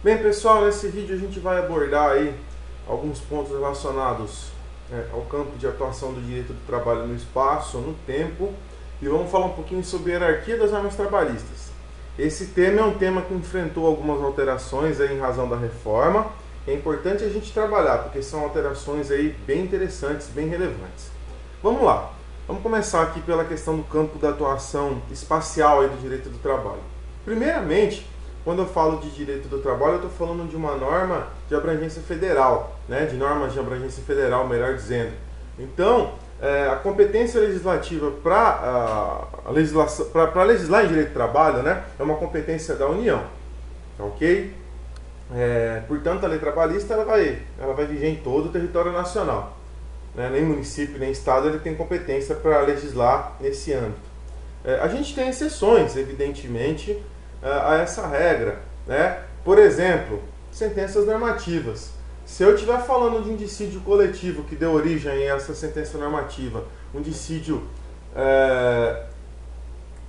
Bem, pessoal, nesse vídeo a gente vai abordar aí alguns pontos relacionados ao campo de atuação do direito do trabalho no espaço, no tempo, e vamos falar um pouquinho sobre a hierarquia das normas trabalhistas. Esse tema é um tema que enfrentou algumas alterações aí em razão da reforma. É importante a gente trabalhar, porque são alterações aí bem interessantes, bem relevantes. Vamos lá, vamos começar aqui pela questão do campo da atuação espacial aí do direito do trabalho. Primeiramente, quando eu falo de direito do trabalho, eu estou falando de uma norma de abrangência federal, de normas de abrangência federal, melhor dizendo. Então, a competência legislativa para legislar em direito do trabalho, é uma competência da União, ok? Portanto, a lei trabalhista ela vai viger em todo o território nacional. Nem município, nem estado ele tem competência para legislar nesse âmbito. A gente tem exceções, evidentemente, a essa regra, Por exemplo, sentenças normativas. Se eu estiver falando de um dissídio coletivo que deu origem a essa sentença normativa, um dissídio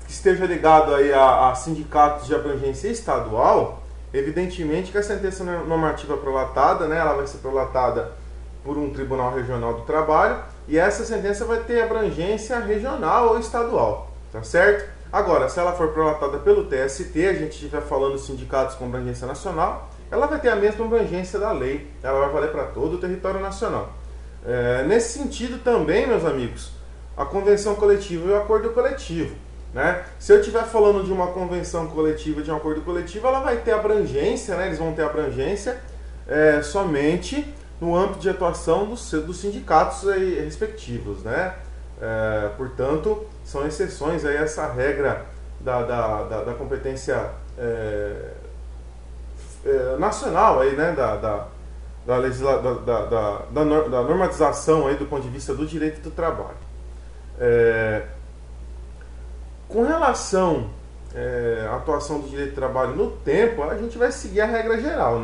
que esteja ligado aí a sindicatos de abrangência estadual, evidentemente que a sentença normativa prolatada, ela vai ser prolatada por um tribunal regional do trabalho, e essa sentença vai ter abrangência regional ou estadual, tá certo? Agora, se ela for prolatada pelo TST, a gente estiver falando de sindicatos com abrangência nacional, ela vai ter a mesma abrangência da lei, ela vai valer para todo o território nacional. Nesse sentido também, meus amigos, a convenção coletiva e o acordo coletivo. Se eu estiver falando de uma convenção coletiva, de um acordo coletivo, ela vai ter abrangência, eles vão ter abrangência somente no âmbito de atuação dos sindicatos aí, respectivos, Portanto, são exceções a essa regra da competência nacional, aí, da normatização aí, do ponto de vista do direito do trabalho. Com relação à atuação do direito do trabalho no tempo, a gente vai seguir a regra geral,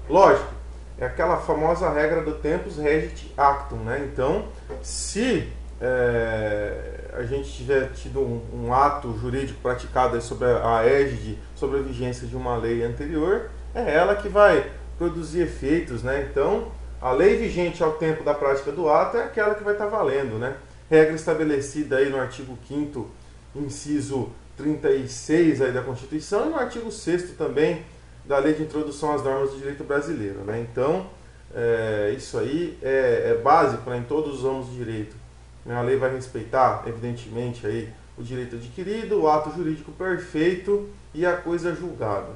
Lógico, é aquela famosa regra do tempus regit actum, Então, se a gente tiver tido um ato jurídico praticado sobre a égide, sobre a vigência de uma lei anterior, é ela que vai produzir efeitos, Então, a lei vigente ao tempo da prática do ato é aquela que vai estar valendo, Regra estabelecida aí no artigo 5º, inciso 36 aí da Constituição, e no artigo 6º também da Lei de Introdução às Normas do Direito Brasileiro, Então, isso aí é básico, em todos os ramos do direito. A lei vai respeitar, evidentemente, aí, o direito adquirido, o ato jurídico perfeito e a coisa julgada.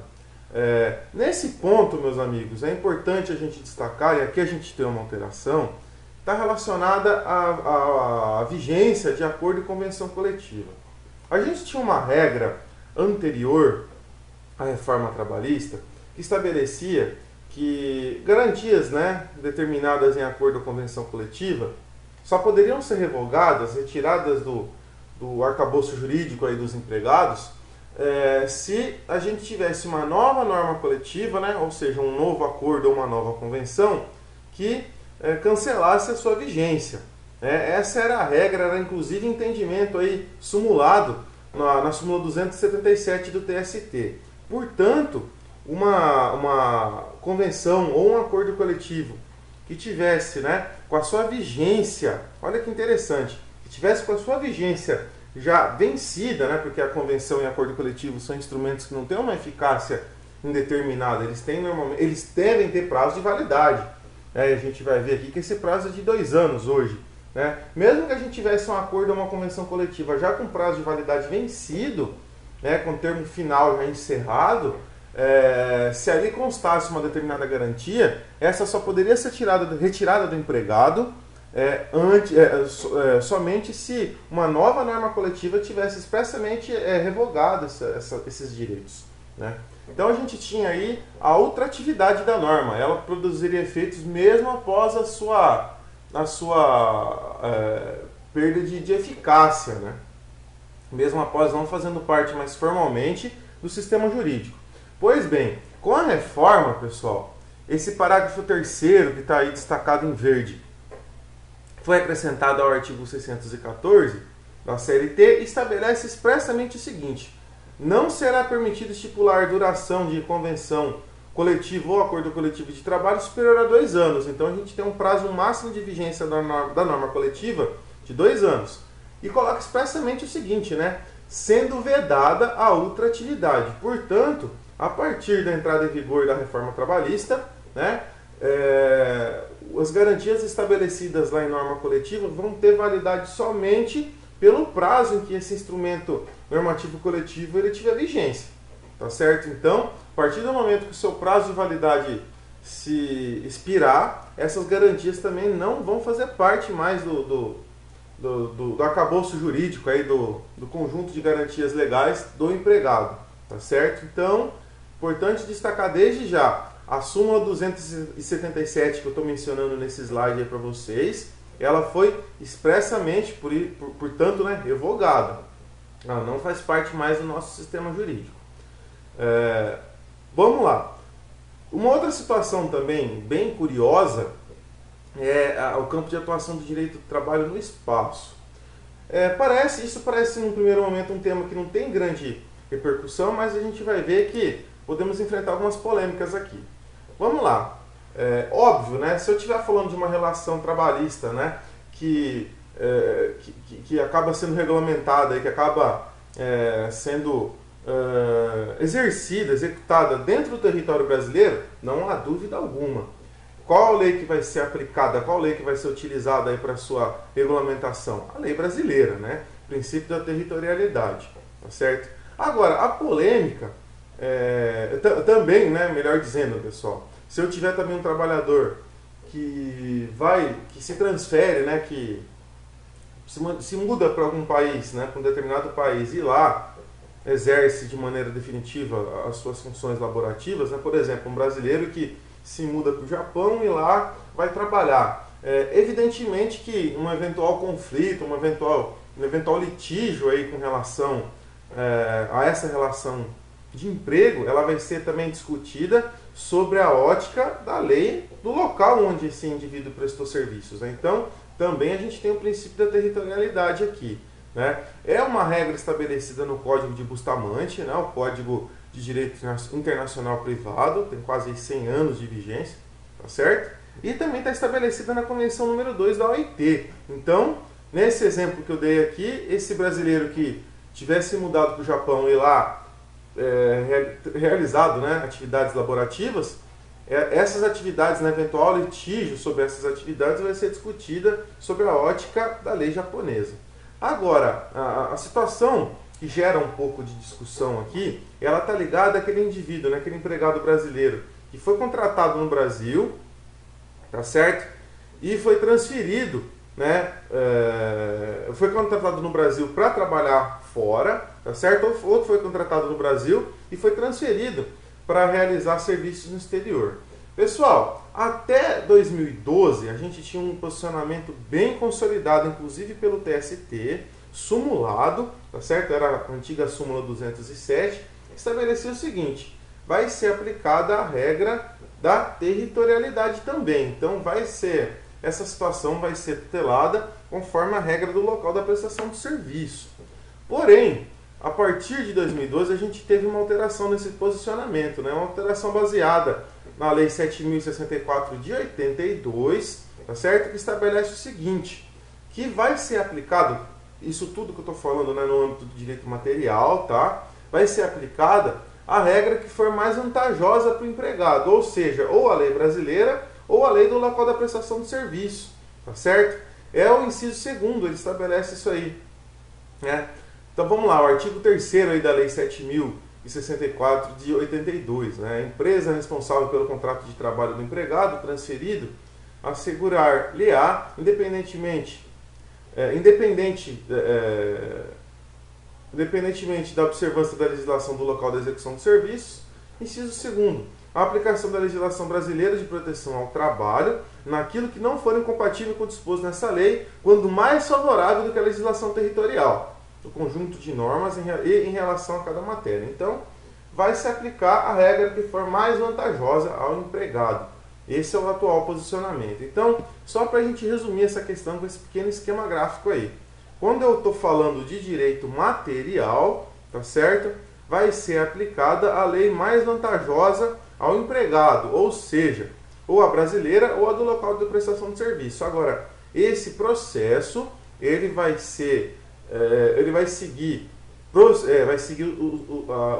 Nesse ponto, meus amigos, é importante a gente destacar, e aqui a gente tem uma alteração, está relacionada à vigência de acordo e convenção coletiva. A gente tinha uma regra anterior à reforma trabalhista que estabelecia que garantias determinadas em acordo ou convenção coletiva só poderiam ser revogadas, retiradas do arcabouço jurídico aí dos empregados, se a gente tivesse uma nova norma coletiva, ou seja, um novo acordo ou uma nova convenção, que cancelasse a sua vigência. Essa era a regra, era inclusive entendimento aí sumulado na súmula 277 do TST. Portanto, uma convenção ou um acordo coletivo que tivesse com a sua vigência, olha que interessante, que tivesse com a sua vigência já vencida, porque a convenção e acordo coletivo são instrumentos que não têm uma eficácia indeterminada, eles devem ter prazo de validade. A gente vai ver aqui que esse prazo é de 2 anos hoje. Mesmo que a gente tivesse um acordo ou uma convenção coletiva já com prazo de validade vencido, com o termo final já encerrado, se ali constasse uma determinada garantia, essa só poderia ser retirada do empregado somente se uma nova norma coletiva tivesse expressamente revogado esses direitos. Então a gente tinha aí a ultratividade da norma, ela produziria efeitos mesmo após a sua perda de eficácia, mesmo após não fazendo parte mais formalmente do sistema jurídico. Pois bem, com a reforma, pessoal, esse parágrafo 3º que está aí destacado em verde foi acrescentado ao artigo 614 da CLT e estabelece expressamente o seguinte: não será permitido estipular duração de convenção coletivo ou acordo coletivo de trabalho superior a 2 anos. Então a gente tem um prazo máximo de vigência da norma coletiva de 2 anos. E coloca expressamente o seguinte, né? Sendo vedada a outra atividade. Portanto, a partir da entrada em vigor da reforma trabalhista, né, as garantias estabelecidas lá em norma coletiva vão ter validade somente pelo prazo em que esse instrumento normativo coletivo ele tiver vigência. Tá certo? Então, a partir do momento que o seu prazo de validade se expirar, essas garantias também não vão fazer parte mais do arcabouço jurídico, aí, do conjunto de garantias legais do empregado. Tá certo? Então, importante destacar desde já, a súmula 277 que eu estou mencionando nesse slide aí para vocês, ela foi expressamente, portanto, né, revogada. Ela não faz parte mais do nosso sistema jurídico. Vamos lá. Uma outra situação também bem curiosa é o campo de atuação do direito do trabalho no espaço. Isso parece, num primeiro momento, um tema que não tem grande repercussão, mas a gente vai ver que podemos enfrentar algumas polêmicas aqui. Vamos lá. Óbvio, né, se eu estiver falando de uma relação trabalhista, né, que acaba sendo regulamentada e que acaba sendo exercida, executada dentro do território brasileiro, não há dúvida alguma. Qual a lei que vai ser aplicada, qual a lei que vai ser utilizada aí para sua regulamentação? A lei brasileira, né? Princípio da territorialidade, tá certo? Agora, a polêmica, também, né, melhor dizendo, pessoal, se eu tiver também um trabalhador que se transfere, né, que se muda para algum país, né, para um determinado país e lá exerce de maneira definitiva as suas funções laborativas, né, por exemplo, um brasileiro que se muda para o Japão e lá vai trabalhar. Evidentemente que um eventual conflito, um eventual litígio aí com relação a essa relação de emprego, ela vai ser também discutida sobre a ótica da lei do local onde esse indivíduo prestou serviços, né? Então, também a gente tem o princípio da territorialidade aqui, né? É uma regra estabelecida no Código de Bustamante, né? O Código de Direito Internacional Privado, tem quase 100 anos de vigência, tá certo? E também está estabelecida na Convenção número 2 da OIT. Então, nesse exemplo que eu dei aqui, esse brasileiro que tivesse mudado para o Japão e lá realizado, né, atividades laborativas, essas atividades, no eventual litígio sobre essas atividades, vai ser discutida sobre a ótica da lei japonesa. Agora, a situação que gera um pouco de discussão aqui, ela está ligada àquele indivíduo, né, aquele empregado brasileiro que foi contratado no Brasil, tá certo? E foi transferido, né, foi contratado no Brasil para trabalhar fora, tá certo? Ou foi contratado no Brasil e foi transferido para realizar serviços no exterior. Pessoal, até 2012 a gente tinha um posicionamento bem consolidado, inclusive pelo TST, sumulado, tá certo? Era a antiga súmula 207, que estabelecia o seguinte: vai ser aplicada a regra da territorialidade também. Então essa situação vai ser tutelada conforme a regra do local da prestação de serviço. Porém, a partir de 2012 a gente teve uma alteração nesse posicionamento, né? Uma alteração baseada na Lei 7.064 de 82, tá certo? Que estabelece o seguinte, que vai ser aplicado, isso tudo que eu estou falando, né, no âmbito do direito material, tá? Vai ser aplicada a regra que for mais vantajosa para o empregado, ou seja, ou a lei brasileira ou a lei do local da prestação de serviço, tá certo? É o inciso 2º, ele estabelece isso aí, né? Então vamos lá, o artigo 3º aí da Lei 7.064 de 82, né? A empresa responsável pelo contrato de trabalho do empregado transferido assegurar-lhe-á, independentemente da observância da legislação do local da execução de serviços. Inciso 2º, a aplicação da legislação brasileira de proteção ao trabalho naquilo que não for incompatível com o disposto nessa lei, quando mais favorável do que a legislação territorial, o conjunto de normas em relação a cada matéria. Então, vai se aplicar a regra que for mais vantajosa ao empregado. Esse é o atual posicionamento. Então, só para a gente resumir essa questão com esse pequeno esquema gráfico aí. Quando eu estou falando de direito material, tá certo? Vai ser aplicada a lei mais vantajosa ao empregado, ou seja, ou a brasileira ou a do local de prestação de serviço. Agora, esse processo ele vai seguir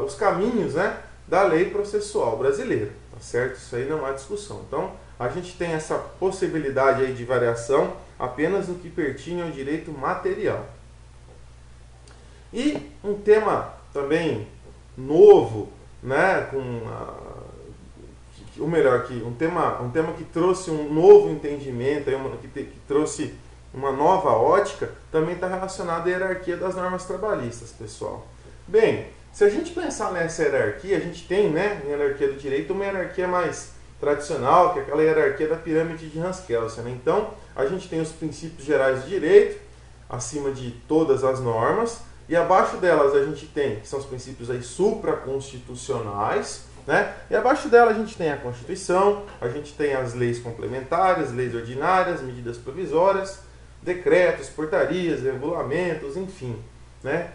os caminhos, né, da lei processual brasileira, tá certo? Isso aí não há discussão. Então, a gente tem essa possibilidade aí de variação apenas no que pertine ao direito material. E um tema também novo, né, um tema que trouxe um novo entendimento, que trouxe uma nova ótica, também está relacionado à hierarquia das normas trabalhistas, pessoal. Bem, se a gente pensar nessa hierarquia, a gente tem, né, na hierarquia do direito, uma hierarquia mais tradicional, que é aquela hierarquia da pirâmide de Hans-Kelsen, né? Então, a gente tem os princípios gerais de direito, acima de todas as normas, e abaixo delas a gente tem, que são os princípios aí supraconstitucionais, né? E abaixo dela a gente tem a Constituição, a gente tem as leis complementares, leis ordinárias, medidas provisórias, decretos, portarias, regulamentos, enfim, né?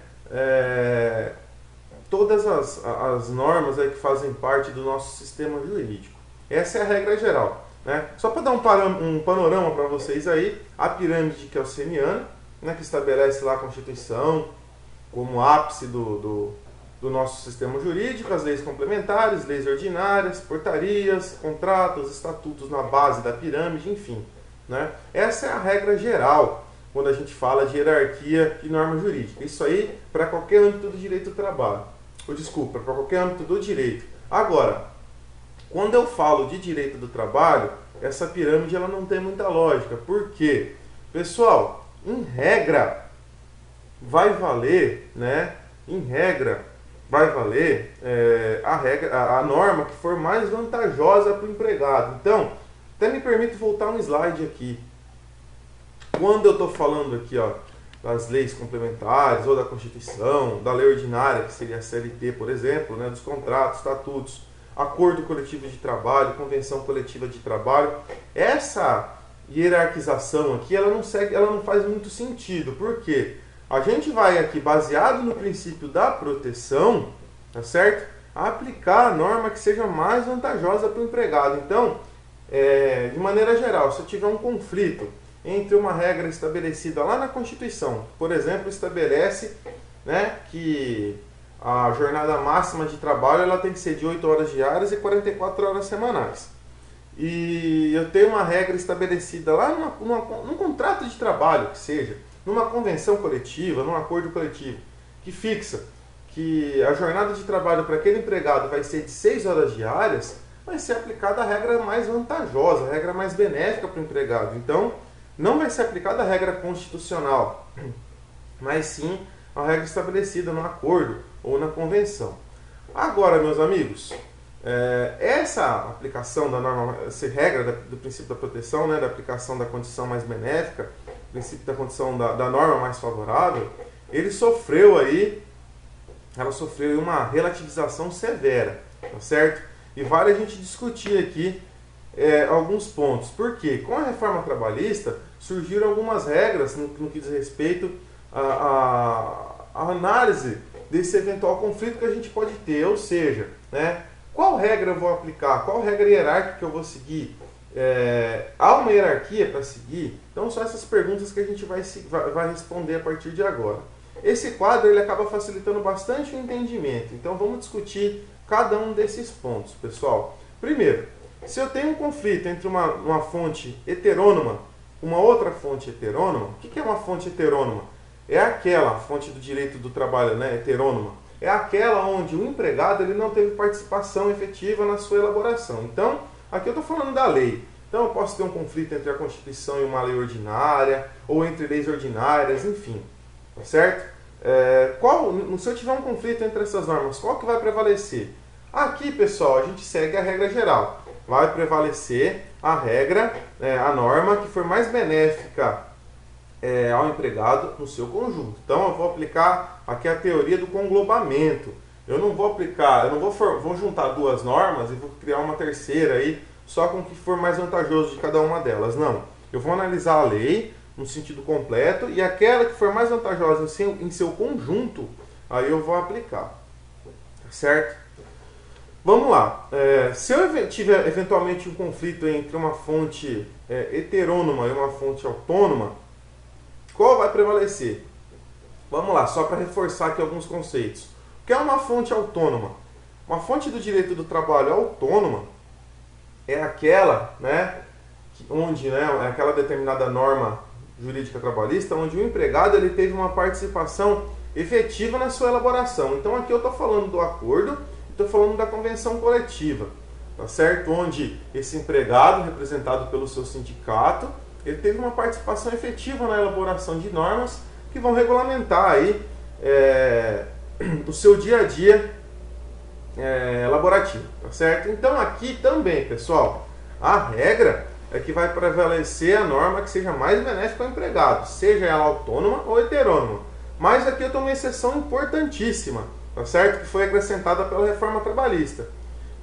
Todas as normas aí que fazem parte do nosso sistema jurídico. Essa é a regra geral, né? Só para dar um panorama para vocês aí, a pirâmide kelseniana, né, que estabelece lá a Constituição como ápice do nosso sistema jurídico, as leis complementares, leis ordinárias, portarias, contratos, estatutos na base da pirâmide, enfim, né? Essa é a regra geral quando a gente fala de hierarquia de norma jurídica. Isso aí para qualquer âmbito do direito do trabalho. Para qualquer âmbito do direito. Agora, quando eu falo de direito do trabalho, essa pirâmide ela não tem muita lógica. Por quê? Pessoal, em regra, vai valer, né? Em regra, vai valer a norma que for mais vantajosa para o empregado. Então, até me permito voltar um slide aqui. Quando eu estou falando aqui, ó, das leis complementares, ou da Constituição, da lei ordinária, que seria a CLT, por exemplo, né, dos contratos, estatutos, acordo coletivo de trabalho, convenção coletiva de trabalho, essa hierarquização aqui, ela não faz muito sentido. Por quê? A gente vai aqui, baseado no princípio da proteção, tá certo? Aplicar a norma que seja mais vantajosa para o empregado. Então, de maneira geral, se eu tiver um conflito entre uma regra estabelecida lá na Constituição, por exemplo, estabelece, né, que a jornada máxima de trabalho ela tem que ser de 8 horas diárias e 44 horas semanais. E eu tenho uma regra estabelecida lá num contrato de trabalho, que seja, numa convenção coletiva, num acordo coletivo, que fixa que a jornada de trabalho para aquele empregado vai ser de 6 horas diárias, vai ser aplicada a regra mais vantajosa, a regra mais benéfica para o empregado. Então, não vai ser aplicada a regra constitucional, mas sim a regra estabelecida no acordo ou na convenção. Agora, meus amigos, essa aplicação da norma, essa regra do princípio da proteção, né, da aplicação da condição mais benéfica, princípio da condição da norma mais favorável, ela sofreu uma relativização severa, tá certo? E vale a gente discutir aqui alguns pontos. Por quê? Com a reforma trabalhista, surgiram algumas regras no que diz respeito à análise desse eventual conflito que a gente pode ter. Ou seja, né, qual regra eu vou aplicar? Qual regra hierárquica que eu vou seguir? Há uma hierarquia para seguir? Então, são essas perguntas que a gente vai responder a partir de agora. Esse quadro ele acaba facilitando bastante o entendimento. Então, vamos discutir cada um desses pontos, pessoal. Primeiro, se eu tenho um conflito entre uma fonte heterônoma e uma outra fonte heterônoma, o que é uma fonte heterônoma? É aquela fonte do direito do trabalho, né, heterônoma. É aquela onde o empregado ele não teve participação efetiva na sua elaboração. Então, aqui eu estou falando da lei. Então, eu posso ter um conflito entre a Constituição e uma lei ordinária, ou entre leis ordinárias, enfim. Tá certo? Se eu tiver um conflito entre essas normas, qual que vai prevalecer? Aqui, pessoal, a gente segue a regra geral. Vai prevalecer a regra, a norma que for mais benéfica ao empregado no seu conjunto. Então, eu vou aplicar aqui a teoria do conglobamento. Eu não vou vou juntar duas normas e vou criar uma terceira aí, só com o que for mais vantajoso de cada uma delas. Não. Eu vou analisar a lei no sentido completo e aquela que for mais vantajosa em seu conjunto, aí eu vou aplicar. Certo? Vamos lá. Se eu tiver eventualmente um conflito entre uma fonte heterônoma e uma fonte autônoma, qual vai prevalecer? Vamos lá, só para reforçar aqui alguns conceitos. O que é uma fonte autônoma? Uma fonte do direito do trabalho autônoma é aquela, né, onde, né, é aquela determinada norma jurídica trabalhista onde o empregado ele teve uma participação efetiva na sua elaboração. Então aqui eu estou falando do acordo, estou falando da convenção coletiva, tá certo? Onde esse empregado, representado pelo seu sindicato, ele teve uma participação efetiva na elaboração de normas que vão regulamentar aí o seu dia a dia elaborativo, tá certo? Então aqui também, pessoal, a regra é que vai prevalecer a norma que seja mais benéfica ao empregado, seja ela autônoma ou heterônoma. Mas aqui eu tenho uma exceção importantíssima, tá certo? Que foi acrescentada pela reforma trabalhista,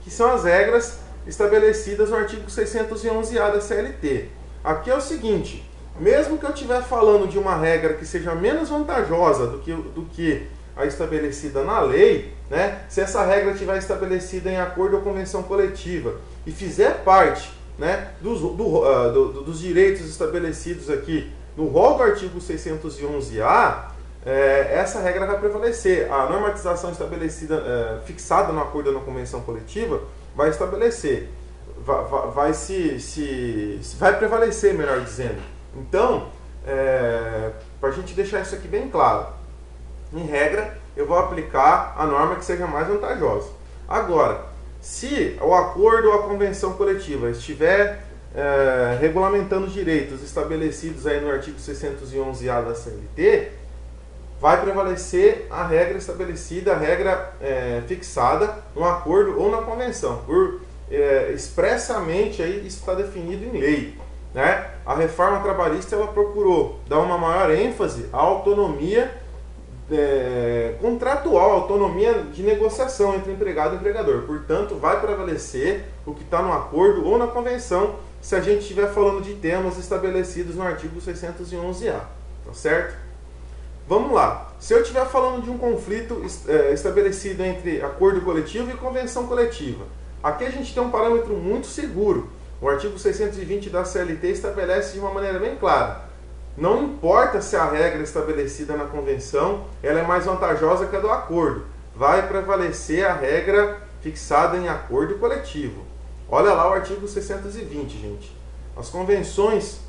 que são as regras estabelecidas no artigo 611-A da CLT. Aqui é o seguinte, mesmo que eu estiver falando de uma regra que seja menos vantajosa do que a estabelecida na lei, né? Se essa regra estiver estabelecida em acordo ou convenção coletiva e fizer parte, né, dos direitos estabelecidos aqui no rol do artigo 611-A, essa regra vai prevalecer. A normatização estabelecida, fixada no acordo ou na convenção coletiva, vai estabelecer, vai prevalecer, melhor dizendo. Então, para a gente deixar isso aqui bem claro, em regra, eu vou aplicar a norma que seja mais vantajosa. Agora, se o acordo ou a convenção coletiva estiver regulamentando direitos estabelecidos aí no artigo 611-A da CLT, vai prevalecer a regra estabelecida, a regra fixada no acordo ou na convenção. Expressamente aí isso está definido em lei, né? A reforma trabalhista ela procurou dar uma maior ênfase à autonomia contratual, autonomia de negociação entre empregado e empregador. Portanto, vai prevalecer o que está no acordo ou na convenção, se a gente estiver falando de temas estabelecidos no artigo 611-A, tá certo? Vamos lá. Se eu estiver falando de um conflito estabelecido entre acordo coletivo e convenção coletiva, aqui a gente tem um parâmetro muito seguro. O artigo 620 da CLT estabelece de uma maneira bem clara: não importa se a regra estabelecida na convenção ela é mais vantajosa que a do acordo, vai prevalecer a regra fixada em acordo coletivo. Olha lá o artigo 620, gente. As convenções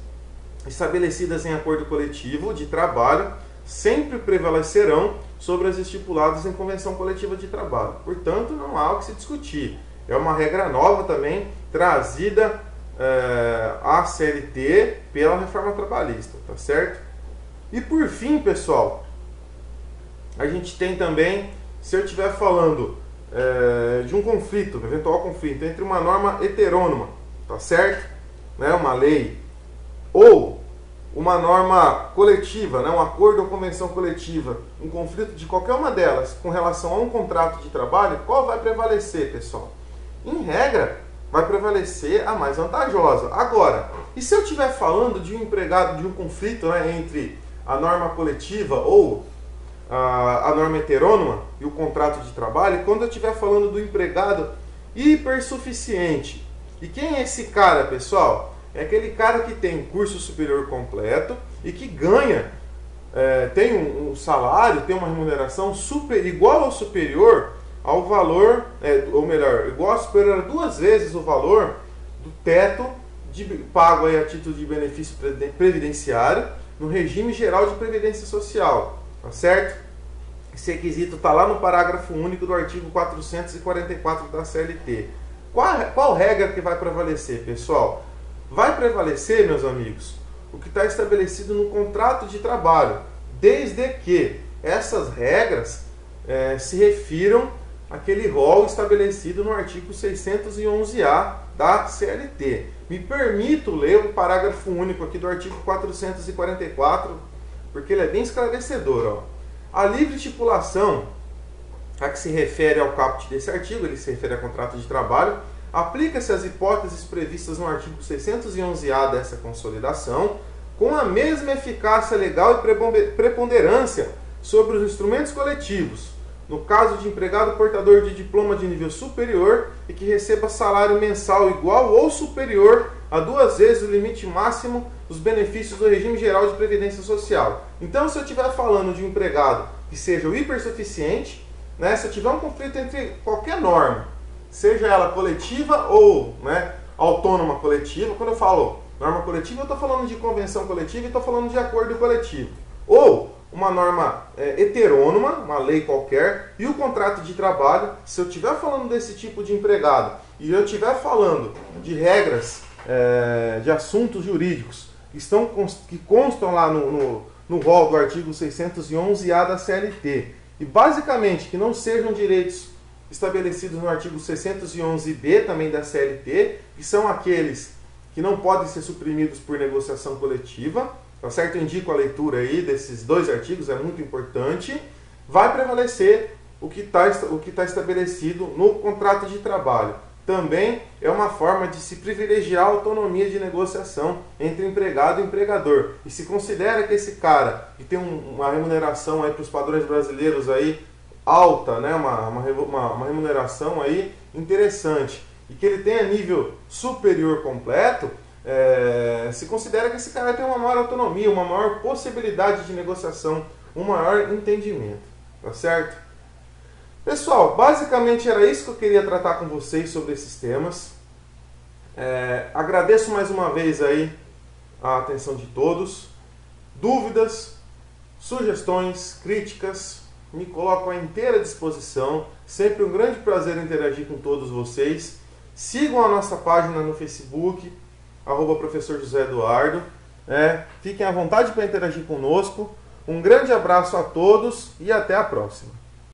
estabelecidas em acordo coletivo de trabalho sempre prevalecerão sobre as estipuladas em convenção coletiva de trabalho. Portanto, não há o que se discutir. É uma regra nova também, trazida à CLT pela reforma trabalhista, tá certo? E por fim, pessoal, a gente tem também, se eu estiver falando de um conflito, eventual conflito entre uma norma heterônoma, tá certo? Né, uma lei, ou uma norma coletiva, né, um acordo ou convenção coletiva, um conflito de qualquer uma delas com relação a um contrato de trabalho, qual vai prevalecer, pessoal? Em regra, vai prevalecer a mais vantajosa. Agora, e se eu estiver falando de um empregado, de um conflito, né, entre a norma coletiva ou a norma heterônoma e o contrato de trabalho, quando eu estiver falando do empregado hipersuficiente? E quem é esse cara, pessoal? É aquele cara que tem curso superior completo e que ganha, tem um salário, tem uma remuneração igual ou superior ao valor, ou melhor, igual ou superior a 2 vezes o valor do teto pago aí a título de benefício previdenciário no regime geral de previdência social, tá certo? Esse requisito está lá no parágrafo único do artigo 444 da CLT. Qual regra que vai prevalecer, pessoal? Vai prevalecer, meus amigos, o que está estabelecido no contrato de trabalho, desde que essas regras se refiram àquele rol estabelecido no artigo 611-A da CLT. Me permito ler o parágrafo único aqui do artigo 444, porque ele é bem esclarecedor. A livre estipulação a que se refere ao caput desse artigo, ele se refere a contrato de trabalho, aplica-se às hipóteses previstas no artigo 611-A dessa consolidação, com a mesma eficácia legal e preponderância sobre os instrumentos coletivos, no caso de empregado portador de diploma de nível superior e que receba salário mensal igual ou superior a 2 vezes o limite máximo dos benefícios do regime geral de previdência social. Então, se eu estiver falando de um empregado que seja o hipersuficiente, né, se eu tiver um conflito entre qualquer norma, seja ela coletiva ou, né, autônoma coletiva, quando eu falo norma coletiva, eu estou falando de convenção coletiva e estou falando de acordo coletivo. Ou uma norma heterônoma, uma lei qualquer, e o contrato de trabalho, se eu estiver falando desse tipo de empregado e eu estiver falando de regras, de assuntos jurídicos que constam lá no rol do artigo 611-A da CLT, e basicamente que não sejam direitos estabelecidos no artigo 611-B também da CLT, que são aqueles que não podem ser suprimidos por negociação coletiva, tá certo? Eu indico a leitura aí desses 2 artigos, é muito importante. Vai prevalecer o que tá estabelecido no contrato de trabalho. Também é uma forma de se privilegiar a autonomia de negociação entre empregado e empregador. E se considera que esse cara que tem uma remuneração aí para os padrões brasileiros aí alta, né? uma remuneração aí interessante, e que ele tenha nível superior completo, se considera que esse cara tem uma maior autonomia, uma maior possibilidade de negociação, um maior entendimento, tá certo? Pessoal, basicamente era isso que eu queria tratar com vocês sobre esses temas. Agradeço mais uma vez aí a atenção de todos. Dúvidas, sugestões, críticas, me coloco à inteira disposição. Sempre um grande prazer interagir com todos vocês. Sigam a nossa página no Facebook, @Professor José Eduardo. Fiquem à vontade para interagir conosco. Um grande abraço a todos e até a próxima.